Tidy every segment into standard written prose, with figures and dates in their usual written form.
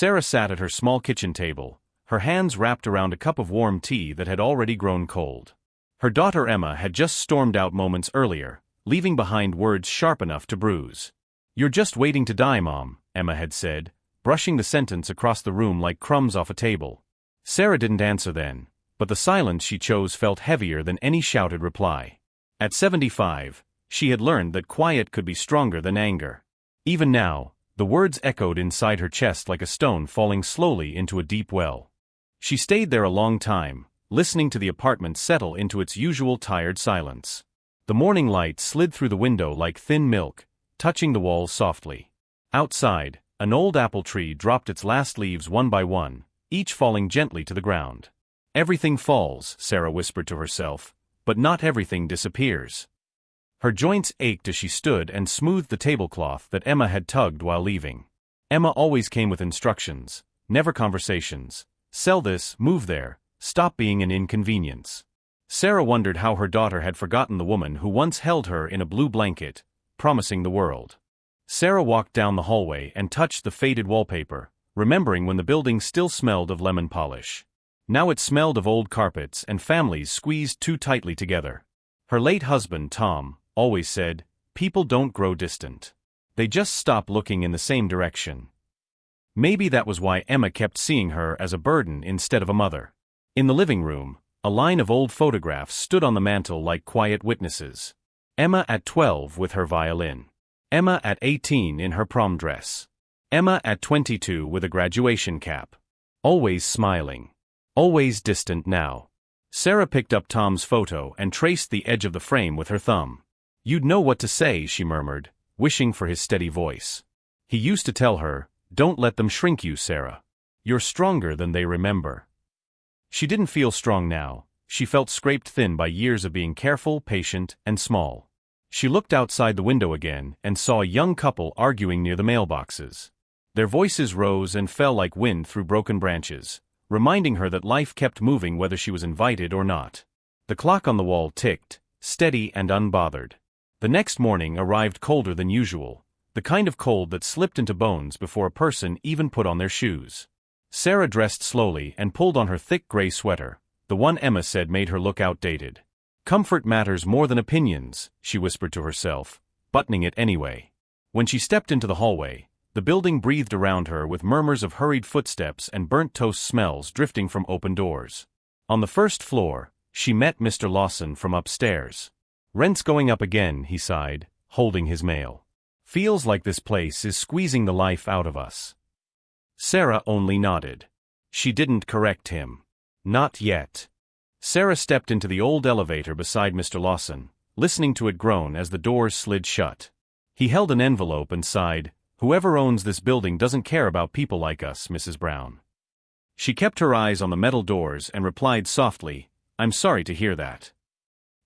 Sarah sat at her small kitchen table, her hands wrapped around a cup of warm tea that had already grown cold. Her daughter Emma had just stormed out moments earlier, leaving behind words sharp enough to bruise. "You're just waiting to die, Mom," Emma had said, brushing the sentence across the room like crumbs off a table. Sarah didn't answer then, but the silence she chose felt heavier than any shouted reply. At 75, she had learned that quiet could be stronger than anger. Even now, the words echoed inside her chest like a stone falling slowly into a deep well. She stayed there a long time, listening to the apartment settle into its usual tired silence. The morning light slid through the window like thin milk, touching the walls softly. Outside, an old apple tree dropped its last leaves one by one, each falling gently to the ground. "Everything falls," Sarah whispered to herself, "but not everything disappears." Her joints ached as she stood and smoothed the tablecloth that Emma had tugged while leaving. Emma always came with instructions, never conversations. Sell this, move there, stop being an inconvenience. Sarah wondered how her daughter had forgotten the woman who once held her in a blue blanket, promising the world. Sarah walked down the hallway and touched the faded wallpaper, remembering when the building still smelled of lemon polish. Now it smelled of old carpets and families squeezed too tightly together. Her late husband, Tom, always said, "People don't grow distant. They just stop looking in the same direction." Maybe that was why Emma kept seeing her as a burden instead of a mother. In the living room, a line of old photographs stood on the mantel like quiet witnesses. Emma at 12 with her violin. Emma at 18 in her prom dress. Emma at 22 with a graduation cap. Always smiling. Always distant now. Sarah picked up Tom's photo and traced the edge of the frame with her thumb. "You'd know what to say," she murmured, wishing for his steady voice. He used to tell her, "Don't let them shrink you, Sarah. You're stronger than they remember." She didn't feel strong now. She felt scraped thin by years of being careful, patient, and small. She looked outside the window again and saw a young couple arguing near the mailboxes. Their voices rose and fell like wind through broken branches, reminding her that life kept moving whether she was invited or not. The clock on the wall ticked, steady and unbothered. The next morning arrived colder than usual, the kind of cold that slipped into bones before a person even put on their shoes. Sarah dressed slowly and pulled on her thick gray sweater, the one Emma said made her look outdated. "Comfort matters more than opinions," she whispered to herself, buttoning it anyway. When she stepped into the hallway, the building breathed around her with murmurs of hurried footsteps and burnt toast smells drifting from open doors. On the first floor, she met Mr. Lawson from upstairs. "Rent's going up again," he sighed, holding his mail. "Feels like this place is squeezing the life out of us." Sarah only nodded. She didn't correct him. Not yet. Sarah stepped into the old elevator beside Mr. Lawson, listening to it groan as the doors slid shut. He held an envelope and sighed, "Whoever owns this building doesn't care about people like us, Mrs. Brown." She kept her eyes on the metal doors and replied softly, "I'm sorry to hear that."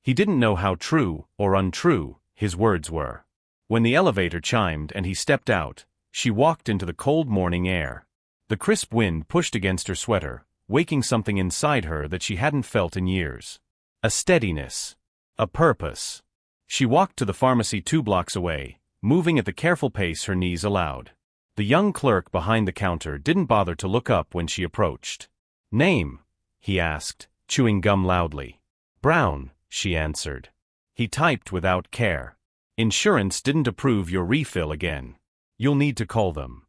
He didn't know how true or untrue his words were. When the elevator chimed and he stepped out, she walked into the cold morning air. The crisp wind pushed against her sweater, waking something inside her that she hadn't felt in years. A steadiness. A purpose. She walked to the pharmacy 2 blocks away, moving at the careful pace her knees allowed. The young clerk behind the counter didn't bother to look up when she approached. "Name?" he asked, chewing gum loudly. "Brown," she answered. He typed without care. "Insurance didn't approve your refill again. You'll need to call them."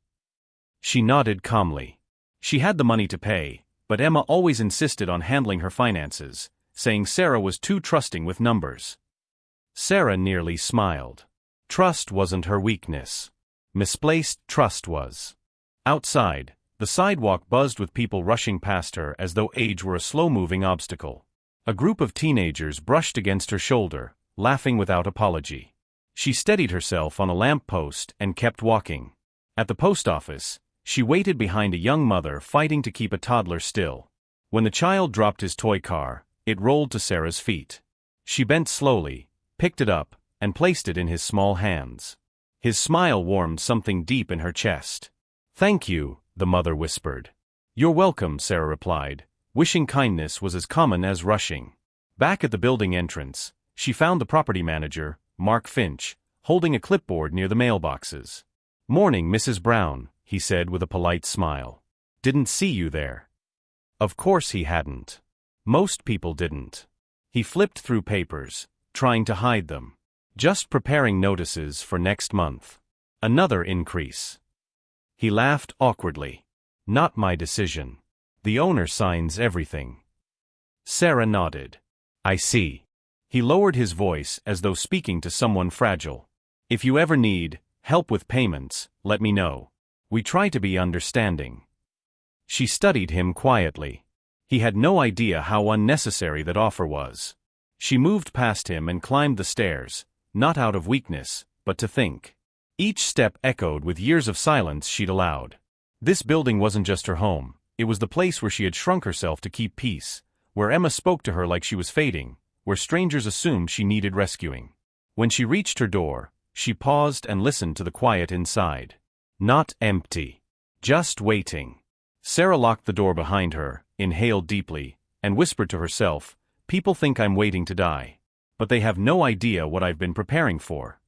She nodded calmly. She had the money to pay, but Emma always insisted on handling her finances, saying Sarah was too trusting with numbers. Sarah nearly smiled. Trust wasn't her weakness. Misplaced trust was. Outside, the sidewalk buzzed with people rushing past her as though age were a slow-moving obstacle. A group of teenagers brushed against her shoulder, laughing without apology. She steadied herself on a lamp post and kept walking. At the post office, she waited behind a young mother fighting to keep a toddler still. When the child dropped his toy car, it rolled to Sarah's feet. She bent slowly, picked it up, and placed it in his small hands. His smile warmed something deep in her chest. "Thank you," the mother whispered. "You're welcome," Sarah replied, wishing kindness was as common as rushing. Back at the building entrance, she found the property manager, Mark Finch, holding a clipboard near the mailboxes. "Morning, Mrs. Brown," he said with a polite smile. Didn't see you there. Of course he hadn't. Most people didn't. He flipped through papers, trying to hide them. Just preparing notices for next month. Another increase. He laughed awkwardly. Not my decision. The owner signs everything. Sarah nodded. I see. He lowered his voice as though speaking to someone fragile. If you ever need help with payments, let me know. We try to be understanding. She studied him quietly. He had no idea how unnecessary that offer was. She moved past him and climbed the stairs, not out of weakness, but to think. Each step echoed with years of silence she'd allowed. This building wasn't just her home, it was the place where she had shrunk herself to keep peace, where Emma spoke to her like she was fading, where strangers assumed she needed rescuing. When she reached her door, she paused and listened to the quiet inside. Not empty. Just waiting. Sarah locked the door behind her, inhaled deeply, and whispered to herself, people think I'm waiting to die. But they have no idea what I've been preparing for.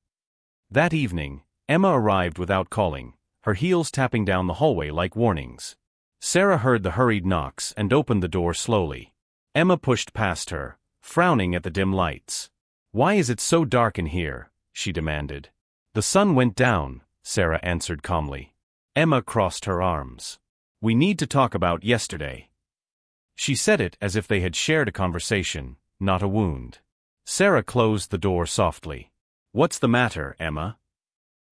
That evening, Emma arrived without calling, her heels tapping down the hallway like warnings. Sarah heard the hurried knocks and opened the door slowly. Emma pushed past her, frowning at the dim lights. Why is it so dark in here? She demanded. The sun went down, Sarah answered calmly. Emma crossed her arms. We need to talk about yesterday. She said it as if they had shared a conversation, not a wound. Sarah closed the door softly. What's the matter, Emma?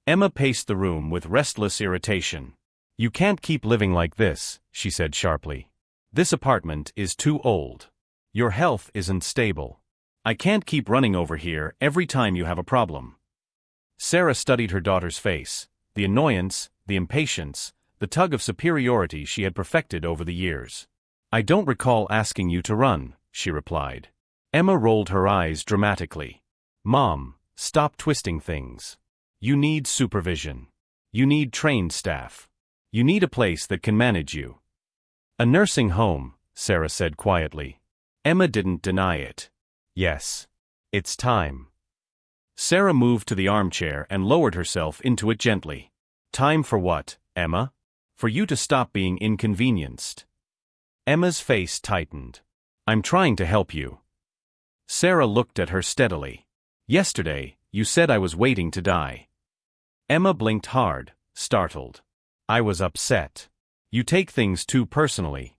Emma paced the room with restless irritation. You can't keep living like this, she said sharply. This apartment is too old. Your health isn't stable. I can't keep running over here every time you have a problem. Sarah studied her daughter's face, the annoyance, the impatience, the tug of superiority she had perfected over the years. I don't recall asking you to run, she replied. Emma rolled her eyes dramatically. Mom, stop twisting things. You need supervision. You need trained staff. You need a place that can manage you. A nursing home, Sarah said quietly. Emma didn't deny it. Yes. It's time. Sarah moved to the armchair and lowered herself into it gently. Time for what, Emma? For you to stop being inconvenienced. Emma's face tightened. I'm trying to help you. Sarah looked at her steadily. Yesterday, you said I was waiting to die. Emma blinked hard, startled. I was upset. You take things too personally.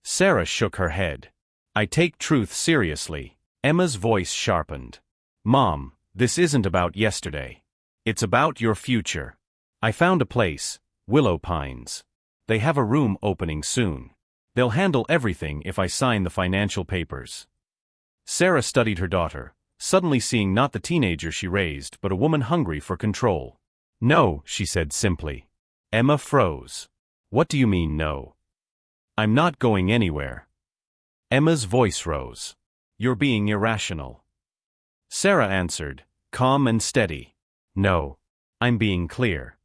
Sarah shook her head. I take truth seriously. Emma's voice sharpened. Mom, this isn't about yesterday. It's about your future. I found a place, Willow Pines. They have a room opening soon. They'll handle everything if I sign the financial papers. Sarah studied her daughter, suddenly seeing not the teenager she raised but a woman hungry for control. No, she said simply. Emma froze. What do you mean no? I'm not going anywhere. Emma's voice rose. You're being irrational. Sarah answered, calm and steady. No. I'm being clear.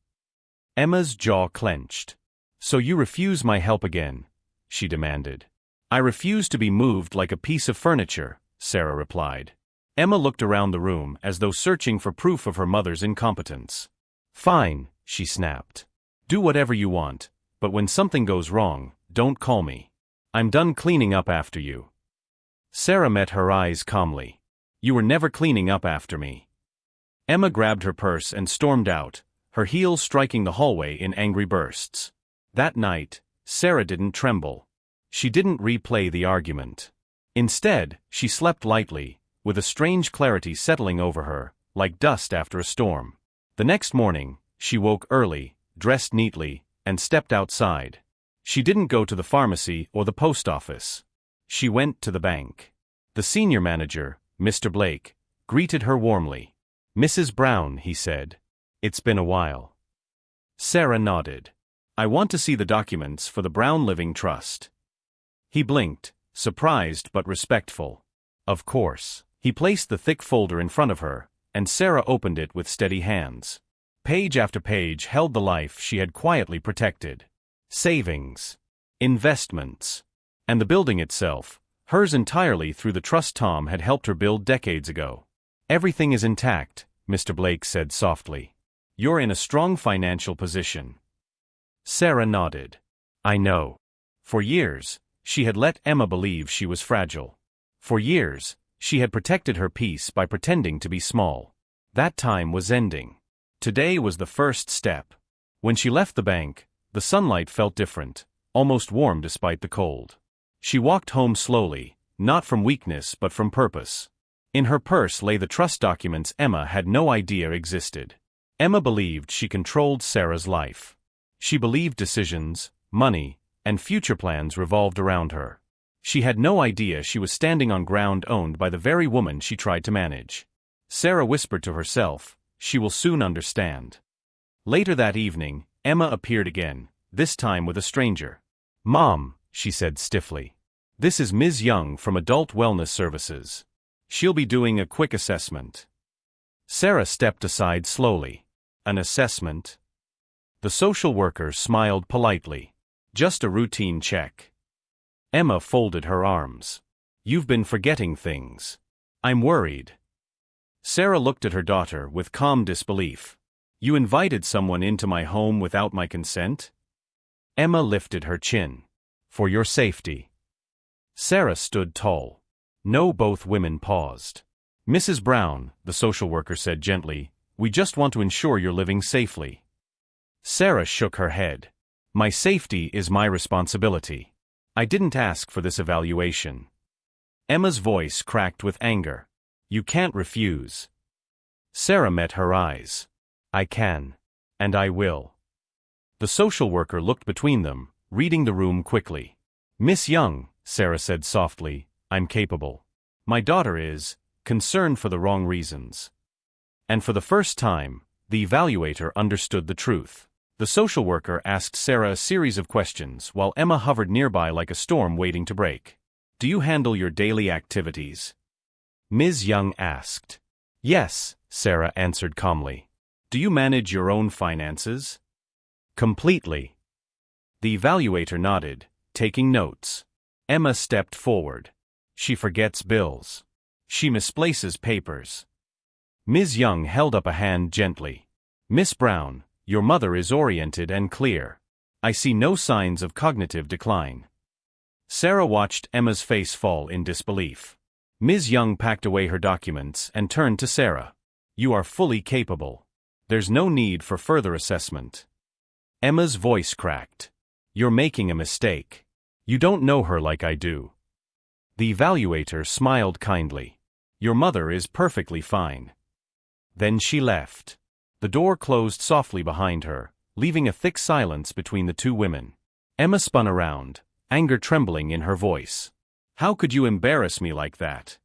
Emma's jaw clenched. So you refuse my help again? She demanded. I refuse to be moved like a piece of furniture, Sarah replied. Emma looked around the room as though searching for proof of her mother's incompetence. Fine, she snapped. Do whatever you want, but when something goes wrong, don't call me. I'm done cleaning up after you. Sarah met her eyes calmly. You were never cleaning up after me. Emma grabbed her purse and stormed out, her heels striking the hallway in angry bursts. That night, Sarah didn't tremble. She didn't replay the argument. Instead, she slept lightly, with a strange clarity settling over her, like dust after a storm. The next morning, she woke early, dressed neatly, and stepped outside. She didn't go to the pharmacy or the post office. She went to the bank. The senior manager, Mr. Blake, greeted her warmly. Mrs. Brown, he said. It's been a while. Sarah nodded. I want to see the documents for the Brown Living Trust. He blinked, surprised but respectful. Of course. He placed the thick folder in front of her, and Sarah opened it with steady hands. Page after page held the life she had quietly protected. Savings. Investments. And the building itself, hers entirely through the trust Tom had helped her build decades ago. Everything is intact, Mr. Blake said softly. You're in a strong financial position. Sarah nodded. I know. For years, she had let Emma believe she was fragile. For years, she had protected her peace by pretending to be small. That time was ending. Today was the first step. When she left the bank, the sunlight felt different, almost warm despite the cold. She walked home slowly, not from weakness but from purpose. In her purse lay the trust documents Emma had no idea existed. Emma believed she controlled Sarah's life. She believed decisions, money, and future plans revolved around her. She had no idea she was standing on ground owned by the very woman she tried to manage. Sarah whispered to herself, "She will soon understand." Later that evening, Emma appeared again, this time with a stranger. "Mom," she said stiffly. "This is Ms. Young from Adult Wellness Services. She'll be doing a quick assessment." Sarah stepped aside slowly. "An assessment?" The social worker smiled politely. "Just a routine check." Emma folded her arms. "You've been forgetting things. I'm worried." Sarah looked at her daughter with calm disbelief. "You invited someone into my home without my consent?" Emma lifted her chin. "For your safety." Sarah stood tall. No, both women paused. "Mrs. Brown," the social worker said gently, "we just want to ensure you're living safely." Sarah shook her head. "My safety is my responsibility. I didn't ask for this evaluation." Emma's voice cracked with anger. "You can't refuse." Sarah met her eyes. "I can. And I will." The social worker looked between them, reading the room quickly. "Miss Young," Sarah said softly, "I'm capable. My daughter is concerned for the wrong reasons." And for the first time, the evaluator understood the truth. The social worker asked Sarah a series of questions while Emma hovered nearby like a storm waiting to break. "Do you handle your daily activities?" Ms. Young asked. "Yes," Sarah answered calmly. "Do you manage your own finances?" "Completely." The evaluator nodded, taking notes. Emma stepped forward. "She forgets bills. She misplaces papers." Ms. Young held up a hand gently. "Miss Brown, your mother is oriented and clear. I see no signs of cognitive decline." Sarah watched Emma's face fall in disbelief. Ms. Young packed away her documents and turned to Sarah. "You are fully capable. There's no need for further assessment." Emma's voice cracked. "You're making a mistake. You don't know her like I do." The evaluator smiled kindly. "Your mother is perfectly fine." Then she left. The door closed softly behind her, leaving a thick silence between the two women. Emma spun around, anger trembling in her voice. "How could you embarrass me like that?"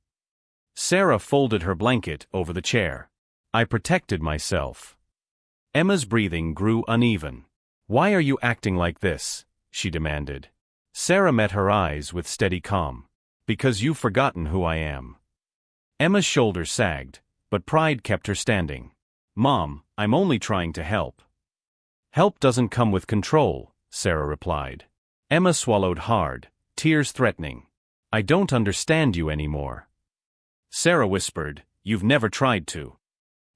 Sarah folded her blanket over the chair. "I protected myself." Emma's breathing grew uneven. "Why are you acting like this?" she demanded. Sarah met her eyes with steady calm. "Because you've forgotten who I am." Emma's shoulders sagged, but pride kept her standing. "Mom, I'm only trying to help." "Help doesn't come with control," Sarah replied. Emma swallowed hard, tears threatening. "I don't understand you anymore." Sarah whispered, "You've never tried to."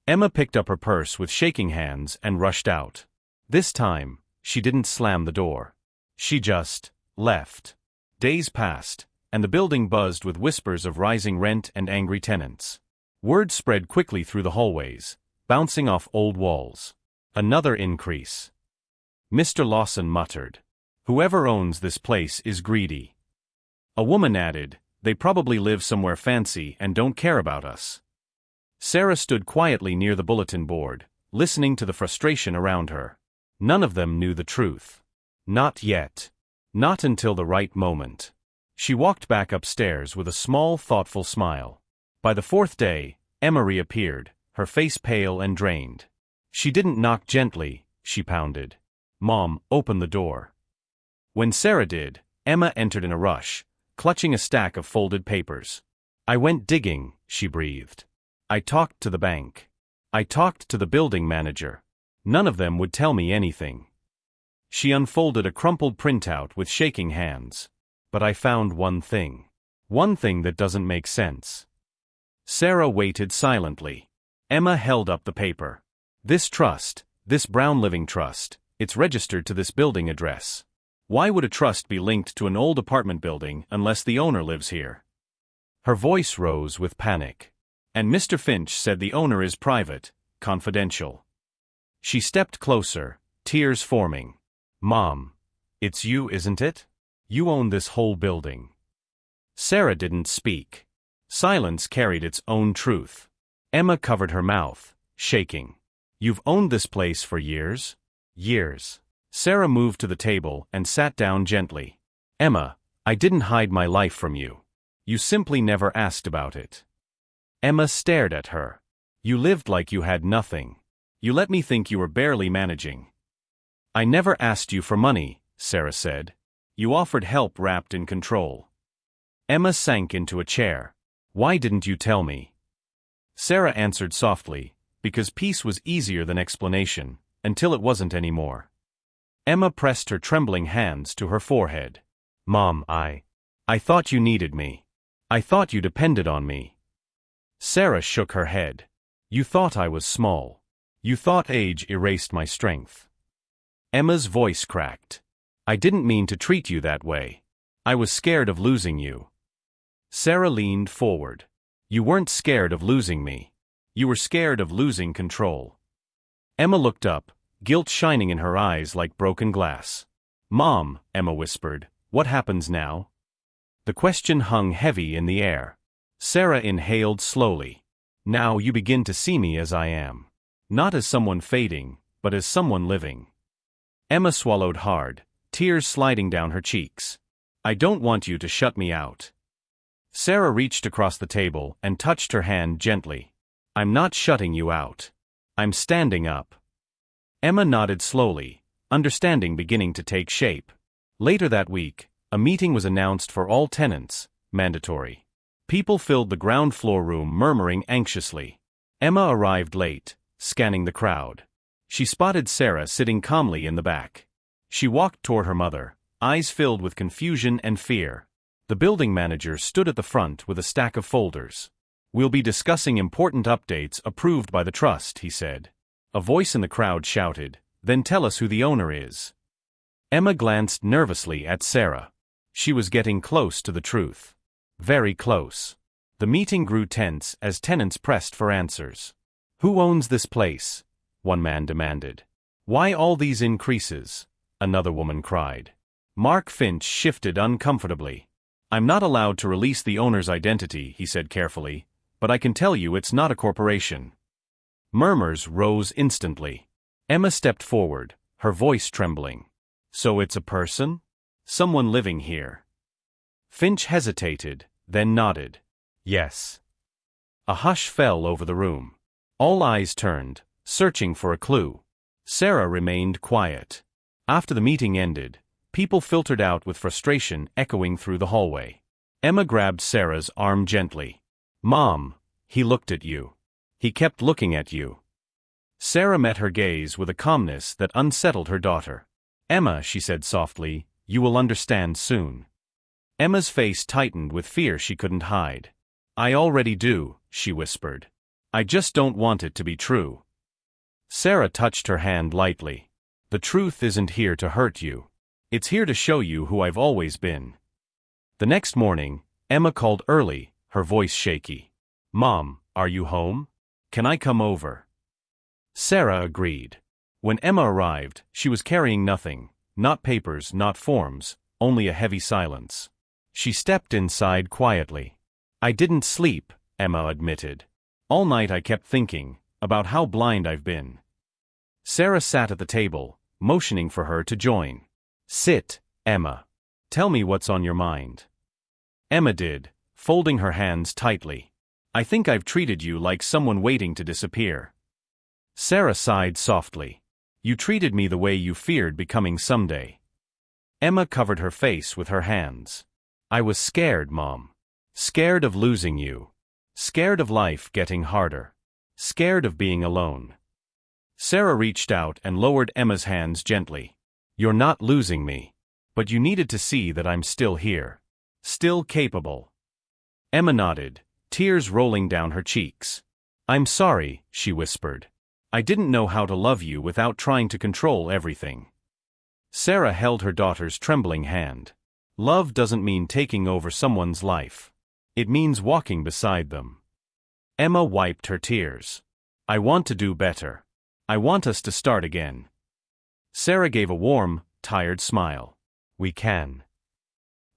Emma picked up her purse with shaking hands and rushed out. This time, she didn't slam the door. She just left. Days passed, and the building buzzed with whispers of rising rent and angry tenants. Word spread quickly through the hallways, bouncing off old walls. "Another increase." Mr. Lawson muttered. "Whoever owns this place is greedy." A woman added, "They probably live somewhere fancy and don't care about us." Sarah stood quietly near the bulletin board, listening to the frustration around her. None of them knew the truth. Not yet. Not until the right moment. She walked back upstairs with a small, thoughtful smile. By the fourth day, Emma reappeared, her face pale and drained. She didn't knock gently, she pounded. "Mom, open the door." When Sarah did, Emma entered in a rush, clutching a stack of folded papers. "I went digging," she breathed. "I talked to the bank. I talked to the building manager. None of them would tell me anything." She unfolded a crumpled printout with shaking hands. "But I found one thing. One thing that doesn't make sense." Sarah waited silently. Emma held up the paper. "This trust, this Brown Living Trust, It's registered to this building address. Why would a trust be linked to an old apartment building unless the owner lives here? Her voice rose with panic. And Mr. Finch said the owner is private, confidential. She stepped closer, tears forming. Mom, it's you, isn't it? You own this whole building. Sarah didn't speak. Silence carried its own truth. Emma covered her mouth, shaking. You've owned this place for years? Years. Sarah moved to the table and sat down gently. Emma, I didn't hide my life from you. You simply never asked about it. Emma stared at her. You lived like you had nothing. You let me think you were barely managing. I never asked you for money, Sarah said. You offered help wrapped in control. Emma sank into a chair. Why didn't you tell me? Sarah answered softly, because peace was easier than explanation, until it wasn't anymore. Emma pressed her trembling hands to her forehead. Mom, I thought you needed me. I thought you depended on me. Sarah shook her head. You thought I was small. You thought age erased my strength. Emma's voice cracked. I didn't mean to treat you that way. I was scared of losing you. Sarah leaned forward. You weren't scared of losing me. You were scared of losing control. Emma looked up, guilt shining in her eyes like broken glass. Mom, Emma whispered, what happens now? The question hung heavy in the air. Sarah inhaled slowly. Now you begin to see me as I am. Not as someone fading, but as someone living. Emma swallowed hard, tears sliding down her cheeks. I don't want you to shut me out. Sarah reached across the table and touched her hand gently. I'm not shutting you out. I'm standing up. Emma nodded slowly, understanding beginning to take shape. Later that week, a meeting was announced for all tenants, mandatory. People filled the ground floor room murmuring anxiously. Emma arrived late, scanning the crowd. She spotted Sarah sitting calmly in the back. She walked toward her mother, eyes filled with confusion and fear. The building manager stood at the front with a stack of folders. We'll be discussing important updates approved by the trust, he said. A voice in the crowd shouted, then tell us who the owner is. Emma glanced nervously at Sarah. She was getting close to the truth. Very close. The meeting grew tense as tenants pressed for answers. Who owns this place? One man demanded. Why all these increases? Another woman cried. Mark Finch shifted uncomfortably. I'm not allowed to release the owner's identity, he said carefully, but I can tell you it's not a corporation. Murmurs rose instantly. Emma stepped forward, her voice trembling. So it's a person? Someone living here. Finch hesitated, then nodded. Yes. A hush fell over the room. All eyes turned, searching for a clue. Sarah remained quiet. After the meeting ended, people filtered out with frustration echoing through the hallway. Emma grabbed Sarah's arm gently. Mom, he looked at you. He kept looking at you. Sarah met her gaze with a calmness that unsettled her daughter. Emma, she said softly, you will understand soon. Emma's face tightened with fear she couldn't hide. I already do, she whispered. I just don't want it to be true. Sarah touched her hand lightly. The truth isn't here to hurt you. It's here to show you who I've always been. The next morning, Emma called early, her voice shaky. Mom, are you home? Can I come over? Sarah agreed. When Emma arrived, she was carrying nothing, not papers, not forms, only a heavy silence. She stepped inside quietly. I didn't sleep, Emma admitted. All night I kept thinking about how blind I've been. Sarah sat at the table, motioning for her to join. Sit, Emma. Tell me what's on your mind. Emma did, folding her hands tightly. I think I've treated you like someone waiting to disappear. Sarah sighed softly. You treated me the way you feared becoming someday. Emma covered her face with her hands. I was scared, Mom. Scared of losing you. Scared of life getting harder. Scared of being alone. Sarah reached out and lowered Emma's hands gently. You're not losing me. But you needed to see that I'm still here. Still capable. Emma nodded, tears rolling down her cheeks. I'm sorry, she whispered. I didn't know how to love you without trying to control everything. Sarah held her daughter's trembling hand. Love doesn't mean taking over someone's life. It means walking beside them. Emma wiped her tears. I want to do better. I want us to start again. Sarah gave a warm, tired smile. We can.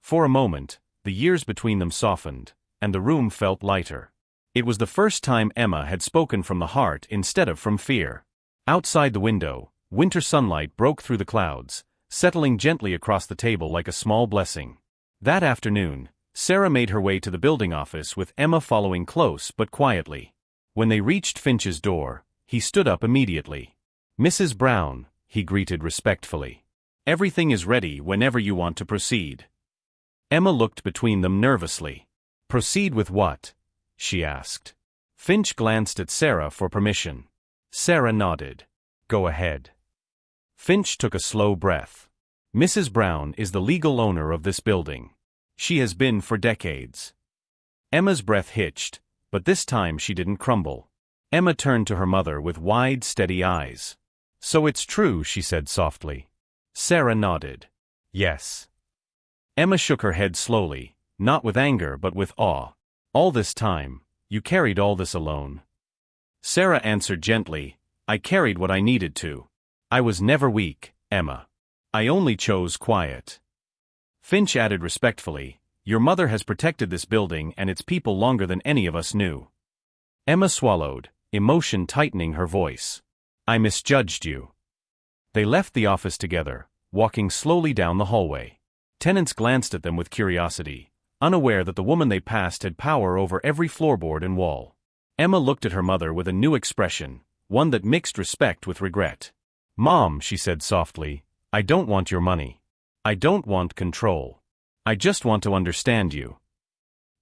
For a moment, the years between them softened, and the room felt lighter. It was the first time Emma had spoken from the heart instead of from fear. Outside the window, winter sunlight broke through the clouds, settling gently across the table like a small blessing. That afternoon, Sarah made her way to the building office with Emma following close but quietly. When they reached Finch's door, he stood up immediately. Mrs. Brown, he greeted respectfully. Everything is ready whenever you want to proceed. Emma looked between them nervously. Proceed with what? She asked. Finch glanced at Sarah for permission. Sarah nodded. Go ahead. Finch took a slow breath. Mrs. Brown is the legal owner of this building. She has been for decades. Emma's breath hitched, but this time she didn't crumble. Emma turned to her mother with wide, steady eyes. So it's true, she said softly. Sarah nodded. Yes. Emma shook her head slowly, not with anger but with awe. All this time, you carried all this alone? Sarah answered gently, I carried what I needed to. I was never weak, Emma. I only chose quiet. Finch added respectfully, your mother has protected this building and its people longer than any of us knew. Emma swallowed, emotion tightening her voice. I misjudged you. They left the office together, walking slowly down the hallway. Tenants glanced at them with curiosity, unaware that the woman they passed had power over every floorboard and wall. Emma looked at her mother with a new expression, one that mixed respect with regret. Mom, she said softly, I don't want your money. I don't want control. I just want to understand you.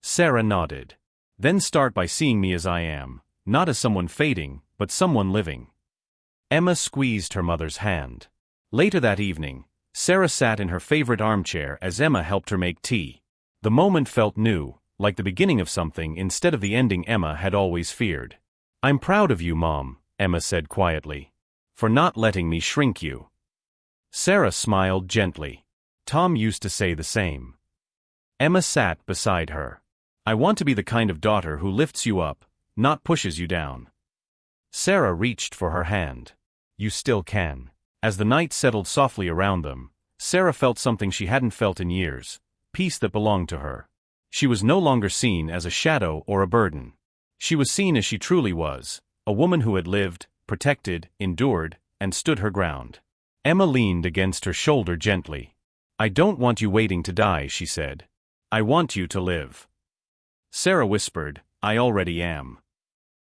Sarah nodded. Then start by seeing me as I am, not as someone fading, but someone living. Emma squeezed her mother's hand. Later that evening, Sarah sat in her favorite armchair as Emma helped her make tea. The moment felt new, like the beginning of something instead of the ending Emma had always feared. I'm proud of you, Mom, Emma said quietly, for not letting me shrink you. Sarah smiled gently. Tom used to say the same. Emma sat beside her. I want to be the kind of daughter who lifts you up, not pushes you down. Sarah reached for her hand. You still can. As the night settled softly around them, Sarah felt something she hadn't felt in years, peace that belonged to her. She was no longer seen as a shadow or a burden. She was seen as she truly was, a woman who had lived, protected, endured, and stood her ground. Emma leaned against her shoulder gently. I don't want you waiting to die, she said. I want you to live. Sarah whispered, I already am.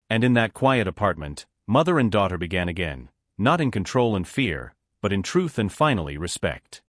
And in that quiet apartment, mother and daughter began again, not in control and fear, but in truth and finally respect.